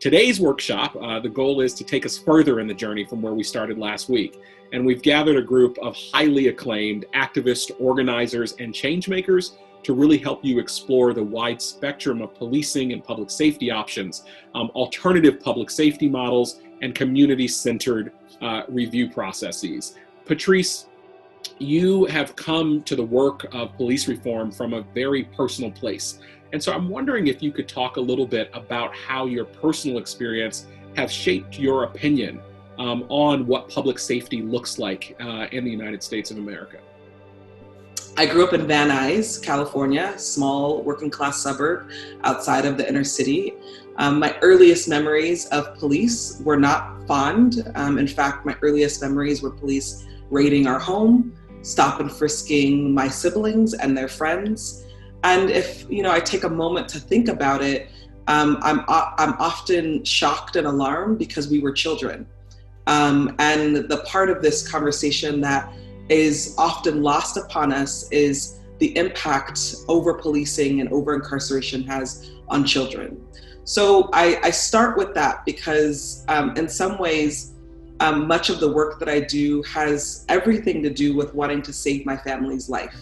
today's workshop, the goal is to take us further in the journey from where we started last week. And we've gathered a group of highly acclaimed activists, organizers, and change makers to really help you explore the wide spectrum of policing and public safety options, alternative public safety models, and community-centered review processes. Patrisse, you have come to the work of police reform from a very personal place. And so I'm wondering if you could talk a little bit about how your personal experience has shaped your opinion on what public safety looks like in the United States of America. I grew up in Van Nuys, California, a small working class suburb outside of the inner city. My earliest memories of police were not fond. In fact, my earliest memories were police raiding our home, stop and frisking my siblings and their friends. And if I take a moment to think about it, I'm often shocked and alarmed because we were children. And the part of this conversation that is often lost upon us is the impact over-policing and over-incarceration has on children. So I start with that because in some ways, much of the work that I do has everything to do with wanting to save my family's life.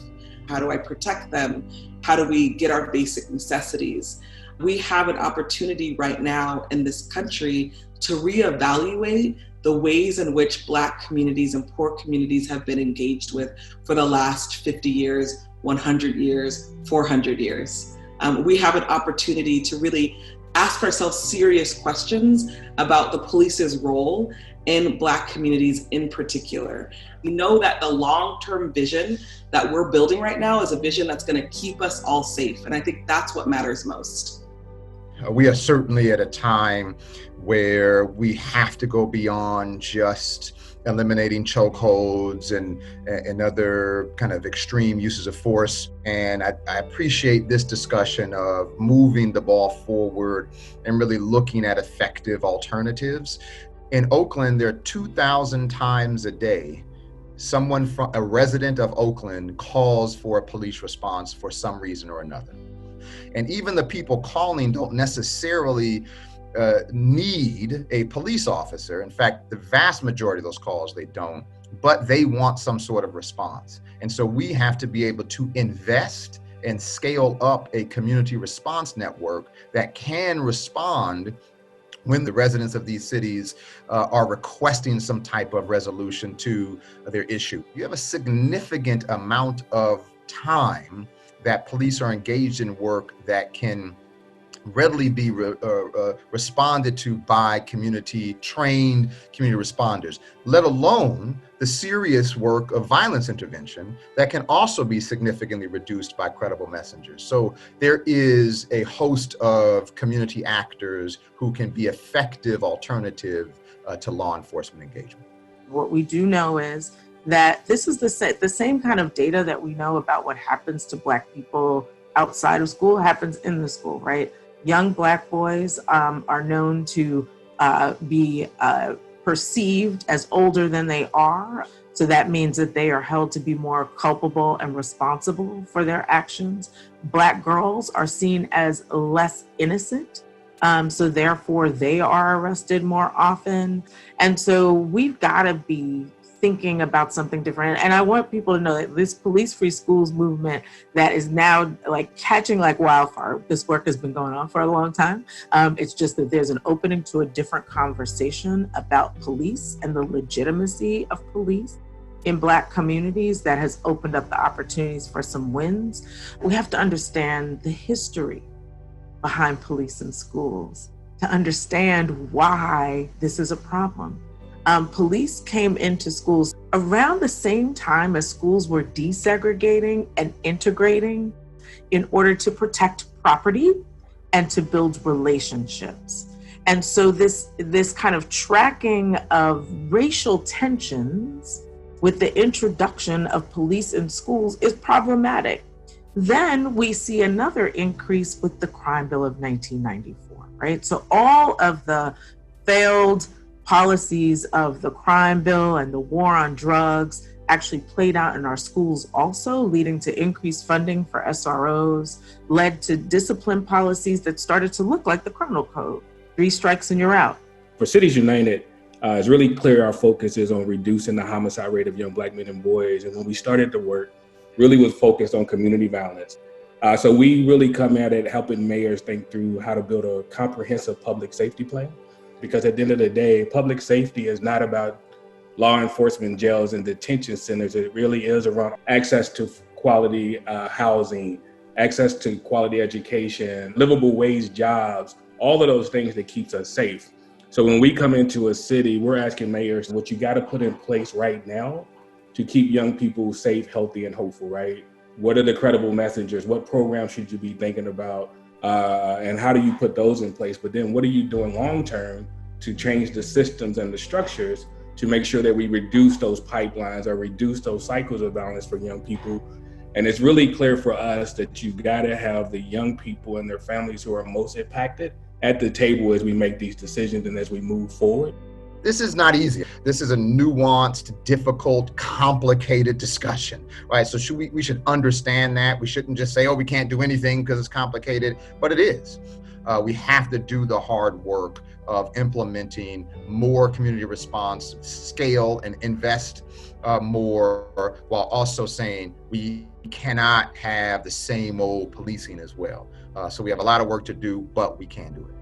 How do I protect them? How do we get our basic necessities? We have an opportunity right now in this country to reevaluate the ways in which Black communities and poor communities have been engaged with for the last 50 years, 100 years, 400 years. We have an opportunity to really ask ourselves serious questions about the police's role in Black communities in particular. We know that the long-term vision that we're building right now is a vision that's going to keep us all safe. And I think that's what matters most. We are certainly at a time where we have to go beyond just eliminating chokeholds and other kind of extreme uses of force. And I appreciate this discussion of moving the ball forward and really looking at effective alternatives. In Oakland, there are 2,000 times a day someone from a resident of Oakland calls for a police response for some reason or another. And even the people calling don't necessarily need a police officer. In fact, the vast majority of those calls, they don't, but they want some sort of response. And so we have to be able to invest and scale up a community response network that can respond when the residents of these cities are requesting some type of resolution to their issue. You have a significant amount of time that police are engaged in work that can readily be responded to by trained community responders, let alone the serious work of violence intervention that can also be significantly reduced by credible messengers. So there is a host of community actors who can be effective alternative to law enforcement engagement. What we do know is that this is the same kind of data that we know about what happens to Black people outside of school happens in the school, right? Young Black boys are known to be perceived as older than they are. So that means that they are held to be more culpable and responsible for their actions. Black girls are seen as less innocent. So therefore they are arrested more often. And so we've got to be thinking about something different. And I want people to know that this police-free schools movement that is now like catching like wildfire, this work has been going on for a long time. It's just that there's an opening to a different conversation about police and the legitimacy of police in Black communities that has opened up the opportunities for some wins. We have to understand the history behind police in schools to understand why this is a problem. Police came into schools around the same time as schools were desegregating and integrating in order to protect property and to build relationships. And so this kind of tracking of racial tensions with the introduction of police in schools is problematic. Then we see another increase with the Crime Bill of 1994, right? So all of the failed policies of the crime bill and the war on drugs actually played out in our schools also, leading to increased funding for SROs, led to discipline policies that started to look like the criminal code. 3 strikes and you're out. For Cities United, it's really clear our focus is on reducing the homicide rate of young Black men and boys. And when we started the work, really was focused on community violence. So we really come at it helping mayors think through how to build a comprehensive public safety plan. Because at the end of the day, public safety is not about law enforcement, jails, and detention centers. It really is around access to quality housing, access to quality education, livable wage jobs, all of those things that keeps us safe. So when we come into a city, we're asking mayors what you got to put in place right now to keep young people safe, healthy, and hopeful, right? What are the credible messengers? What programs should you be thinking about? And how do you put those in place? But then what are you doing long-term to change the systems and the structures to make sure that we reduce those pipelines or reduce those cycles of violence for young people? And it's really clear for us that you gotta have the young people and their families who are most impacted at the table as we make these decisions and as we move forward. This is not easy. This is a nuanced, difficult, complicated discussion, right? So we should understand that. We shouldn't just say, oh, we can't do anything because it's complicated, but it is. We have to do the hard work of implementing more community response, scale and invest more, while also saying we cannot have the same old policing as well. So we have a lot of work to do, but we can do it.